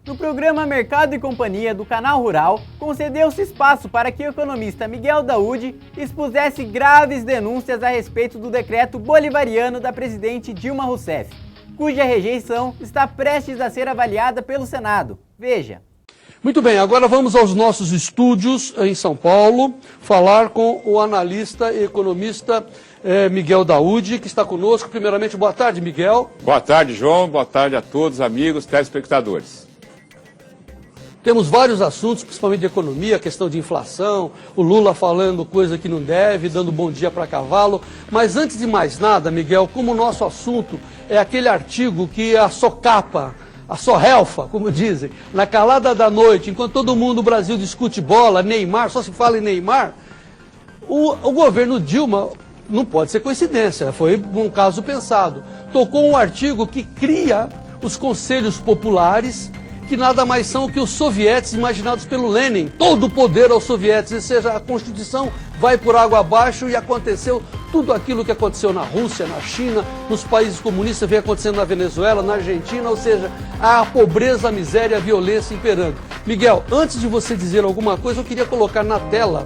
No programa Mercado e Companhia do Canal Rural, concedeu-se espaço para que o economista Miguel Daoud expusesse graves denúncias a respeito do decreto bolivariano da presidente Dilma Rousseff, cuja rejeição está prestes a ser avaliada pelo Senado. Veja. Muito bem, agora vamos aos nossos estúdios em São Paulo, falar com o analista e economista Miguel Daoud, que está conosco. Primeiramente, boa tarde, Miguel. Boa tarde, João. Boa tarde a todos, amigos, telespectadores. Temos vários assuntos, principalmente de economia, questão de inflação, o Lula falando coisa que não deve, dando bom dia para cavalo. Mas antes de mais nada, Miguel, como o nosso assunto é aquele artigo que a socapa, a sorrelfa, como dizem, na calada da noite, enquanto todo mundo no Brasil discute bola, Neymar, só se fala em Neymar, o governo Dilma, não pode ser coincidência, foi um caso pensado, tocou um artigo que cria os conselhos populares, que nada mais são que os sovietes imaginados pelo Lenin, todo o poder aos sovietes, ou seja, a Constituição vai por água abaixo e aconteceu tudo aquilo que aconteceu na Rússia, na China, nos países comunistas, vem acontecendo na Venezuela, na Argentina, ou seja, a pobreza, a miséria, a violência imperando. Miguel, antes de você dizer alguma coisa, eu queria colocar na tela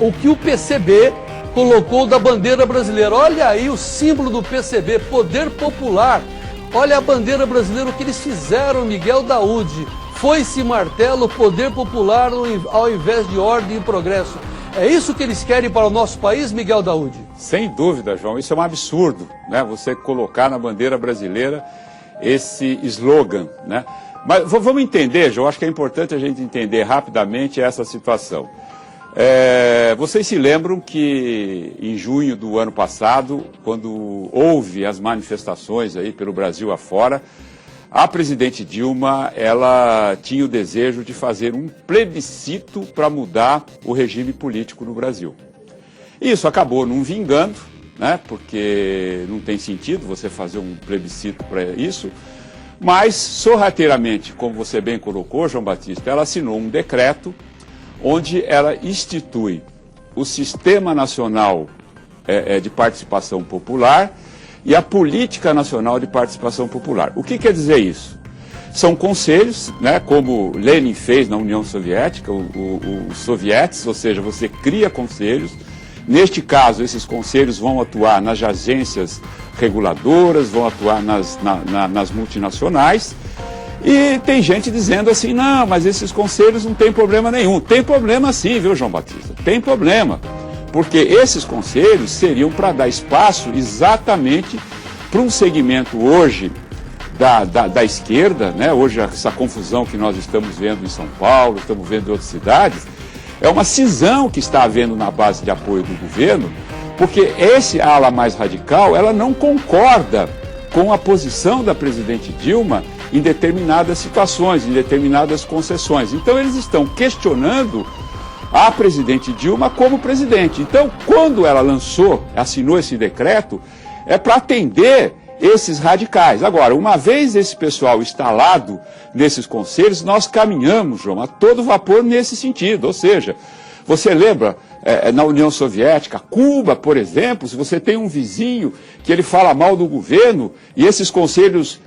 o que o PCB colocou da bandeira brasileira. Olha aí o símbolo do PCB, Poder Popular. Olha a bandeira brasileira, o que eles fizeram, Miguel Daoud. Foi-se martelo, poder popular ao invés de ordem e progresso. É isso que eles querem para o nosso país, Miguel Daoud? Sem dúvida, João. Isso é um absurdo, né? Você colocar na bandeira brasileira esse slogan, né? Mas vamos entender, João, acho que é importante a gente entender rapidamente essa situação. Vocês se lembram que em junho do ano passado, quando houve as manifestações aí pelo Brasil afora, a presidente Dilma, ela tinha o desejo de fazer um plebiscito para mudar o regime político no Brasil. Isso acabou não vingando, né, porque não tem sentido você fazer um plebiscito para isso, mas sorrateiramente, como você bem colocou, João Batista, ela assinou um decreto onde ela institui o Sistema Nacional de Participação Popular e a Política Nacional de Participação Popular. O que quer dizer isso? São conselhos, né, como Lenin fez na União Soviética, os sovietes, ou seja, você cria conselhos. Neste caso, esses conselhos vão atuar nas agências reguladoras, vão atuar nas multinacionais. E tem gente dizendo assim, não, mas esses conselhos não tem problema nenhum. Tem problema sim, viu, João Batista? Tem problema. Porque esses conselhos seriam para dar espaço exatamente para um segmento hoje da esquerda, né? Hoje essa confusão que nós estamos vendo em São Paulo, estamos vendo em outras cidades, é uma cisão que está havendo na base de apoio do governo, porque esse ala mais radical, ela não concorda com a posição da presidente Dilma em determinadas situações, em determinadas concessões. Então eles estão questionando a presidente Dilma como presidente. Então, quando ela assinou esse decreto, é para atender esses radicais. Agora, uma vez esse pessoal instalado nesses conselhos, nós caminhamos, João, a todo vapor nesse sentido. Ou seja, você lembra, na União Soviética, Cuba, por exemplo, se você tem um vizinho que ele fala mal do governo e esses conselhos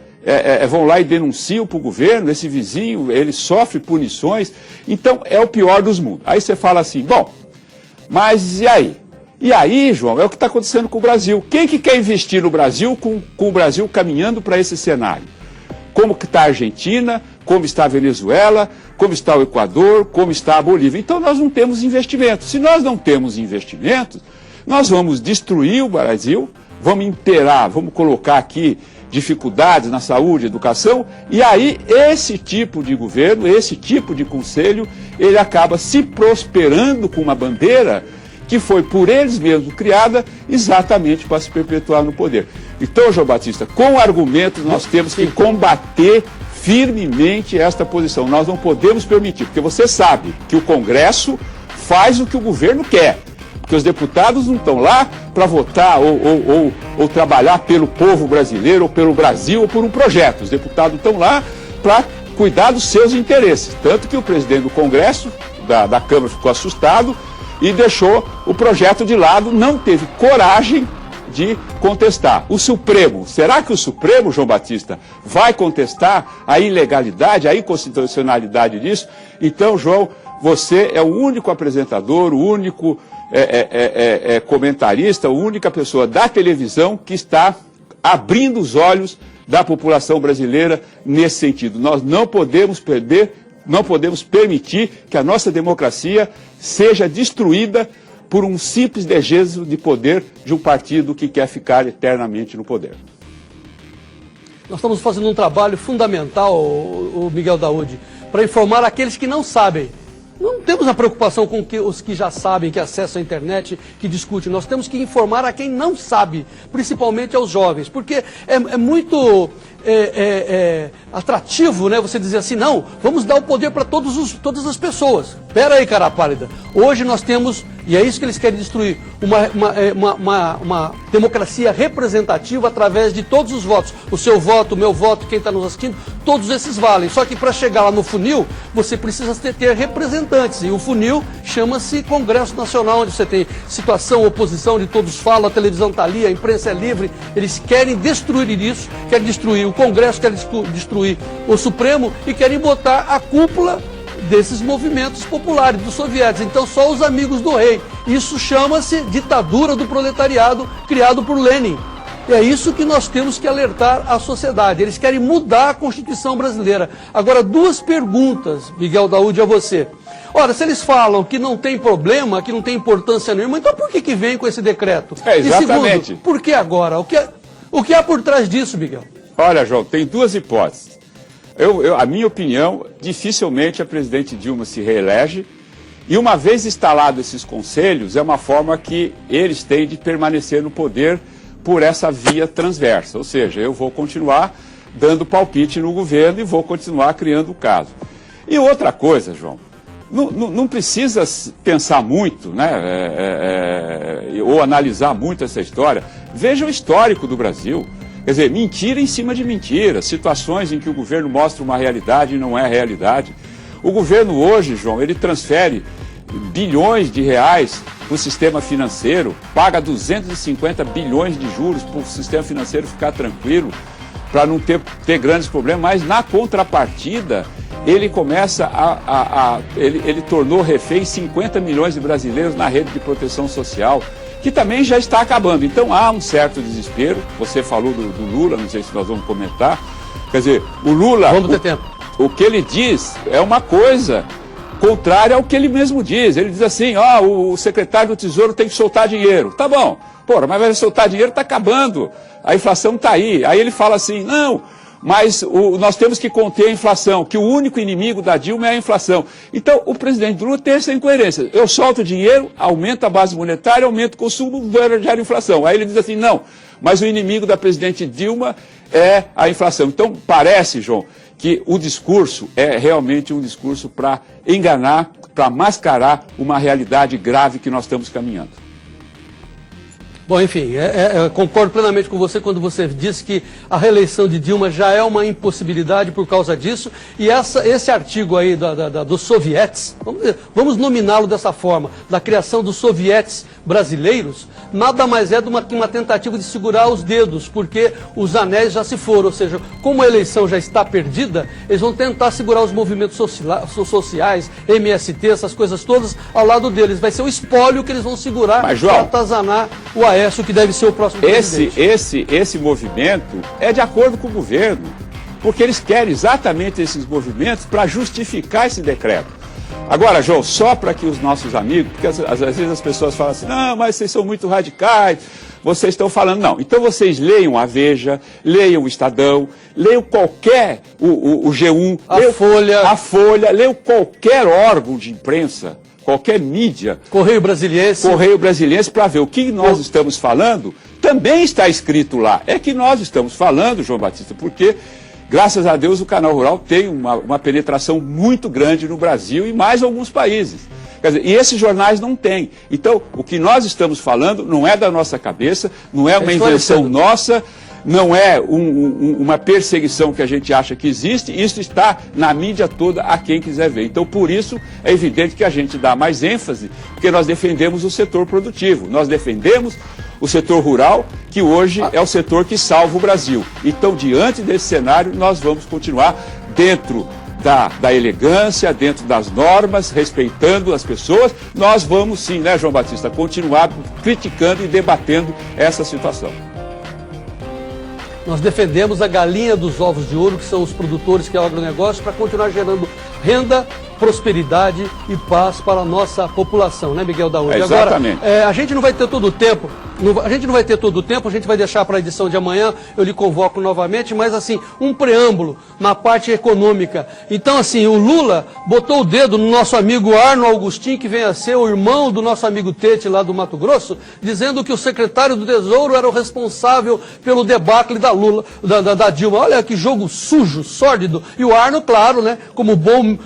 vão lá e denunciam para o governo, esse vizinho, ele sofre punições, então é o pior dos mundos. Aí você fala assim, bom, mas e aí? E aí, João, é o que está acontecendo com o Brasil. Quem que quer investir no Brasil com o Brasil caminhando para esse cenário? Como que está a Argentina, como está a Venezuela, como está o Equador, como está a Bolívia. Então nós não temos investimentos. Se nós não temos investimentos, nós vamos destruir o Brasil, vamos inteirar, vamos colocar aqui dificuldades na saúde, educação, e aí esse tipo de governo, esse tipo de conselho, ele acaba se prosperando com uma bandeira que foi por eles mesmos criada exatamente para se perpetuar no poder. Então, João Batista, com argumentos nós temos que combater firmemente esta posição. Nós não podemos permitir, porque você sabe que o Congresso faz o que o governo quer. Porque os deputados não estão lá para votar ou trabalhar pelo povo brasileiro, ou pelo Brasil, ou por um projeto. Os deputados estão lá para cuidar dos seus interesses. Tanto que o presidente do Congresso, da Câmara, ficou assustado e deixou o projeto de lado, não teve coragem de contestar. O Supremo, será que o Supremo, João Batista, vai contestar a ilegalidade, a inconstitucionalidade disso? Então, João, você é o único apresentador, o único comentarista, a única pessoa da televisão que está abrindo os olhos da população brasileira nesse sentido. Nós não podemos permitir que a nossa democracia seja destruída por um simples desejo de poder de um partido que quer ficar eternamente no poder. Nós estamos fazendo um trabalho fundamental, o Miguel Daoud, para informar aqueles que não sabem. Não temos a preocupação com os que já sabem, que acessam a internet, que discutem. Nós temos que informar a quem não sabe, principalmente aos jovens, porque é muito atrativo, né, você dizer assim, não, vamos dar o poder para todas as pessoas. Pera aí, cara pálida. Hoje nós temos, e é isso que eles querem destruir, uma democracia representativa através de todos os votos. O seu voto, o meu voto, quem está nos assistindo, todos esses valem. Só que para chegar lá no funil, você precisa ter representantes. E o funil chama-se Congresso Nacional, onde você tem situação, oposição, de todos falam, a televisão está ali, a imprensa é livre. Eles querem destruir isso, querem destruir o Congresso, querem destruir o Supremo e querem botar a cúpula desses movimentos populares, dos soviéticos. Então só os amigos do rei. Isso chama-se ditadura do proletariado, criado por Lenin. E é isso que nós temos que alertar a sociedade. Eles querem mudar a Constituição brasileira. Agora, duas perguntas, Miguel Daoud, a você. Ora, se eles falam que não tem problema, que não tem importância nenhuma, então por que vem com esse decreto? Exatamente. E segundo, por que agora? O que há por trás disso, Miguel? Olha, João, tem duas hipóteses. A minha opinião, dificilmente a presidente Dilma se reelege. E uma vez instalados esses conselhos, é uma forma que eles têm de permanecer no poder por essa via transversa. Ou seja, eu vou continuar dando palpite no governo e vou continuar criando o caso. E outra coisa, João, não precisa pensar muito, né, ou analisar muito essa história. Veja o histórico do Brasil. Quer dizer, mentira em cima de mentira, situações em que o governo mostra uma realidade e não é realidade. O governo hoje, João, ele transfere bilhões de reais para o sistema financeiro, paga 250 bilhões de juros para o sistema financeiro ficar tranquilo, para não ter grandes problemas, mas na contrapartida, ele começa ele tornou refém 50 milhões de brasileiros na rede de proteção social, que também já está acabando. Então há um certo desespero. Você falou do Lula, não sei se nós vamos comentar. Quer dizer, o Lula, vamos ter tempo. O que ele diz é uma coisa contrária ao que ele mesmo diz. Ele diz assim, o secretário do Tesouro tem que soltar dinheiro. Tá bom, porra, mas vai soltar dinheiro, está acabando. A inflação está aí. Aí ele fala assim, não, mas nós temos que conter a inflação, que o único inimigo da Dilma é a inflação. Então, o presidente Lula tem essa incoerência. Eu solto dinheiro, aumento a base monetária, aumento o consumo, gera inflação. Aí ele diz assim, não, mas o inimigo da presidente Dilma é a inflação. Então, parece, João, que o discurso é realmente um discurso para enganar, para mascarar uma realidade grave que nós estamos caminhando. Bom, enfim, concordo plenamente com você quando você disse que a reeleição de Dilma já é uma impossibilidade por causa disso. E esse artigo aí dos sovietes, vamos nominá-lo dessa forma, da criação dos sovietes brasileiros, nada mais é do que uma tentativa de segurar os dedos, porque os anéis já se foram. Ou seja, como a eleição já está perdida, eles vão tentar segurar os movimentos sociais, MST, essas coisas todas, ao lado deles. Vai ser o espólio que eles vão segurar para atazanar o Aécio, que deve ser o próximo presidente. Esse movimento é de acordo com o governo, porque eles querem exatamente esses movimentos para justificar esse decreto. Agora, João, só para que os nossos amigos, porque às vezes as pessoas falam assim, não, mas vocês são muito radicais, vocês estão falando, não. Então vocês leiam a Veja, leiam o Estadão, leiam qualquer, o G1, a Folha, leiam qualquer órgão de imprensa, qualquer mídia. Correio Brasiliense, para ver o que nós estamos falando, também está escrito lá. É que nós estamos falando, João Batista, porque, graças a Deus, o Canal Rural tem uma penetração muito grande no Brasil e mais alguns países. Quer dizer, e esses jornais não têm. Então, o que nós estamos falando não é da nossa cabeça, não é uma invenção nossa, não é uma perseguição que a gente acha que existe, isso está na mídia toda a quem quiser ver. Então, por isso, é evidente que a gente dá mais ênfase, porque nós defendemos o setor produtivo, nós defendemos o setor rural, que hoje é o setor que salva o Brasil. Então, diante desse cenário, nós vamos continuar dentro da elegância, dentro das normas, respeitando as pessoas. Nós vamos sim, né, João Batista, continuar criticando e debatendo essa situação. Nós defendemos a galinha dos ovos de ouro, que são os produtores, que é o agronegócio, para continuar gerando renda, prosperidade e paz para a nossa população, né, Miguel Daúde? Exatamente. Agora, a gente não vai ter todo o tempo, a gente vai deixar para a edição de amanhã, eu lhe convoco novamente, mas assim, um preâmbulo na parte econômica. Então, assim, o Lula botou o dedo no nosso amigo Arno Augustin, que vem a ser o irmão do nosso amigo Tete, lá do Mato Grosso, dizendo que o secretário do Tesouro era o responsável pelo debacle da da Dilma. Olha que jogo sujo, sórdido. E o Arno, claro, né, como bom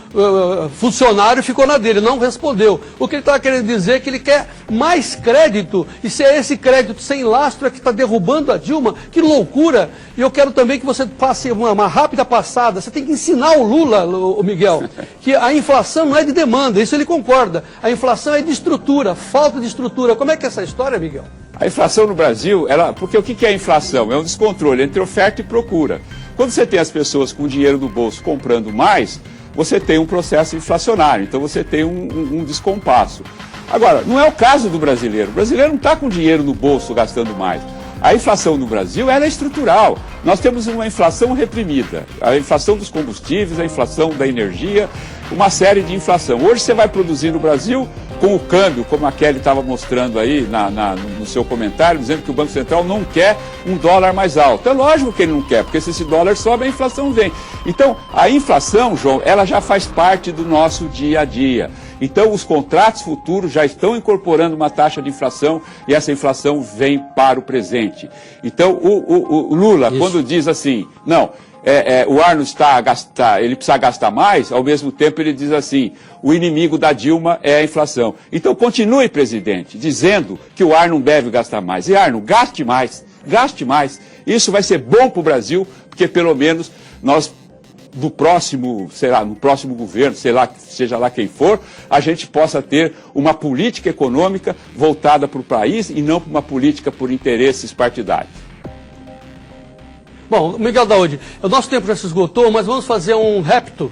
funcionário, ficou na dele, não respondeu. O que ele está querendo dizer é que ele quer mais crédito, e se é esse crédito sem lastro é que está derrubando a Dilma, que loucura. E eu quero também que você passe uma rápida passada, você tem que ensinar o Lula, o Miguel, que a inflação não é de demanda, isso ele concorda, a inflação é de estrutura, falta de estrutura. Como é que é essa história, Miguel? A inflação no Brasil, porque o que é a inflação? É um descontrole entre oferta e procura. Quando você tem as pessoas com dinheiro no bolso comprando mais, você tem um processo inflacionário, então você tem um descompasso. Agora, não é o caso do brasileiro. O brasileiro não está com dinheiro no bolso gastando mais. A inflação no Brasil ela é estrutural. Nós temos uma inflação reprimida. A inflação dos combustíveis, a inflação da energia, uma série de inflação. Hoje você vai produzir no Brasil com o câmbio, como a Kelly estava mostrando aí no seu comentário, dizendo que o Banco Central não quer um dólar mais alto. É lógico que ele não quer, porque se esse dólar sobe, a inflação vem. Então, a inflação, João, ela já faz parte do nosso dia a dia. Então, os contratos futuros já estão incorporando uma taxa de inflação e essa inflação vem para o presente. Então, o Lula, quando diz assim, não, o Arno ele precisa gastar mais, ao mesmo tempo ele diz assim, o inimigo da Dilma é a inflação. Então, continue, presidente, dizendo que o Arno não deve gastar mais. E Arno, gaste mais, gaste mais. Isso vai ser bom para o Brasil, porque pelo menos nós... no próximo governo, seja lá quem for, a gente possa ter uma política econômica voltada para o país e não para uma política por interesses partidários. Bom, Miguel Daúde, o nosso tempo já se esgotou, mas vamos fazer um repto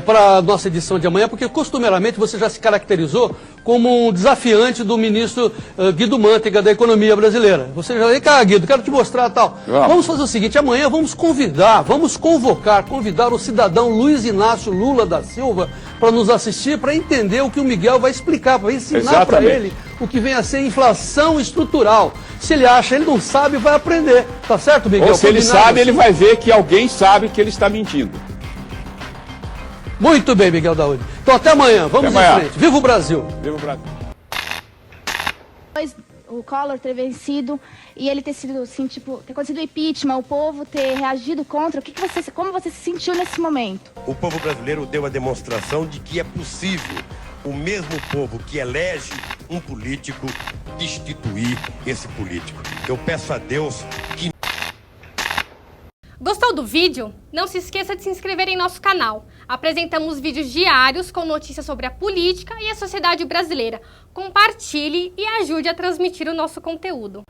para a nossa edição de amanhã, porque costumeiramente você já se caracterizou como um desafiante do ministro Guido Mantega da economia brasileira. Você já vem cá, Guido, quero te mostrar tal. Vamos fazer o seguinte, amanhã vamos convidar o cidadão Luiz Inácio Lula da Silva para nos assistir, para entender o que o Miguel vai explicar, para ensinar para ele o que vem a ser inflação estrutural. Se ele acha, ele não sabe, vai aprender. Tá certo, Miguel? Ou se ele sabe, ele vai ver que alguém sabe que ele está mentindo. Muito bem, Miguel Daúde. Então até amanhã, vamos em frente. Viva o Brasil! Viva o Brasil! O Collor ter vencido e ele ter sido, assim, tipo, ter acontecido o impeachment, o povo ter reagido contra, como você se sentiu nesse momento? O povo brasileiro deu a demonstração de que é possível o mesmo povo que elege um político destituir esse político. Eu peço a Deus que... Gostou do vídeo? Não se esqueça de se inscrever em nosso canal. Apresentamos vídeos diários com notícias sobre a política e a sociedade brasileira. Compartilhe e ajude a transmitir o nosso conteúdo.